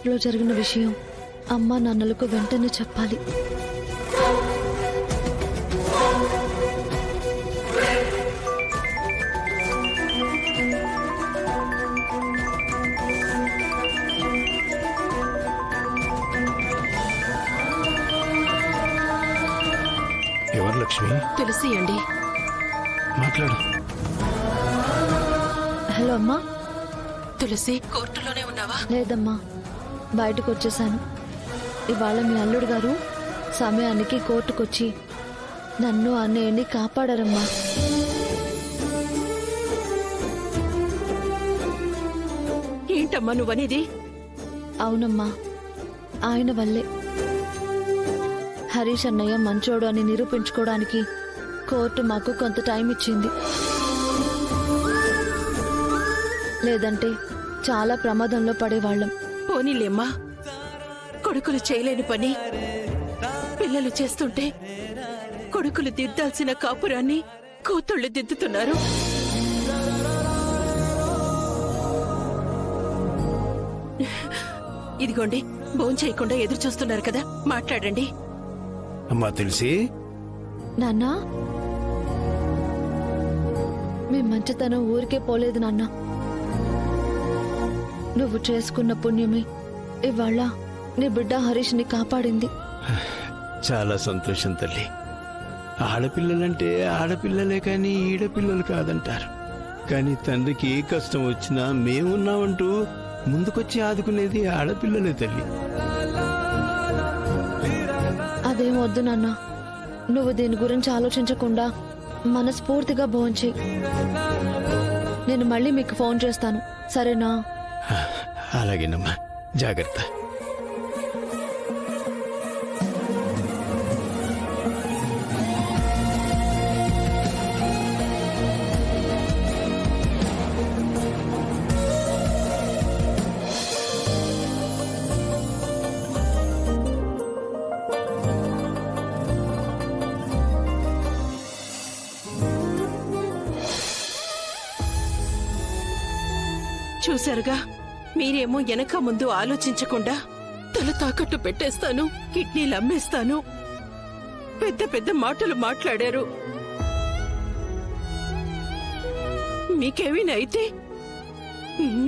కోర్టులో జరిగిన విషయం అమ్మా నాన్నలకు వెంటనే చెప్పాలి. ఎవరు లక్ష్మి? తులసి అండి. మాట్లాడు. హలో అమ్మా. తులసి, కోర్టులోనే ఉన్నావా? లేదమ్మా, బయటకు వచ్చేసాను. ఇవాళ మీ అల్లుడు గారు సమయానికి కోర్టుకొచ్చి నన్ను అన్నయ్యని కాపాడారమ్మా. ఏంటమ్మా నువ్వనేది? అవునమ్మా, ఆయన వల్లే. హరీష్ అన్నయ్య మంచోడు అని నిరూపించుకోవడానికి కోర్టు మాకు కొంత టైం ఇచ్చింది. లేదంటే చాలా ప్రమాదంలో పడేవాళ్ళం. పోనీలేమ్మా, కొడుకులు చేయలేని పని పిల్లలు చేస్తుంటే కొడుకులు దిద్దాల్సిన కాపురాన్ని కూతుళ్ళు దిద్దుతున్నారు. ఇదిగోండి, భోంచేయకుండా ఎదురు చూస్తున్నారు కదా, మాట్లాడండి. అమ్మా తులసి. నాన్నా, మీ మంచితనం ఊరికే పోలేదు నాన్న. నువ్వు చేసుకున్న పుణ్యమే ఇవాళ నీ బిడ్డ హరీష్ని కాపాడింది. చాలా సంతోషం తల్లి. ఆడపిల్లలంటే ఆడపిల్లలే కానీ ఈడపిల్లలు కాదంటారు. కానీ తండ్రికి ఏ కష్టం వచ్చినా మేమున్నామంటూ ముందుకొచ్చి ఆదుకునేది ఆడపిల్లలే తల్లి. అదేం వద్దు నాన్న, నువ్వు దీని గురించి ఆలోచించకుండా మనస్ఫూర్తిగా భోంచేయి. నేను మళ్ళీ మీకు ఫోన్ చేస్తాను, సరేనా? అలాగేనమ్మా, జాగ్రత్త. చూశారుగా, మీరేమో వెనక ముందు ఆలోచించకుండా తల తాకట్టు పెట్టేస్తాను, కిడ్నీలు అమ్మేస్తాను, పెద్ద పెద్ద మాటలు మాట్లాడారు. మీకేమైనా అయితే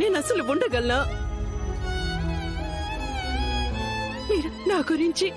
నేను అసలు ఉండగలనా? మీరు నా గురించి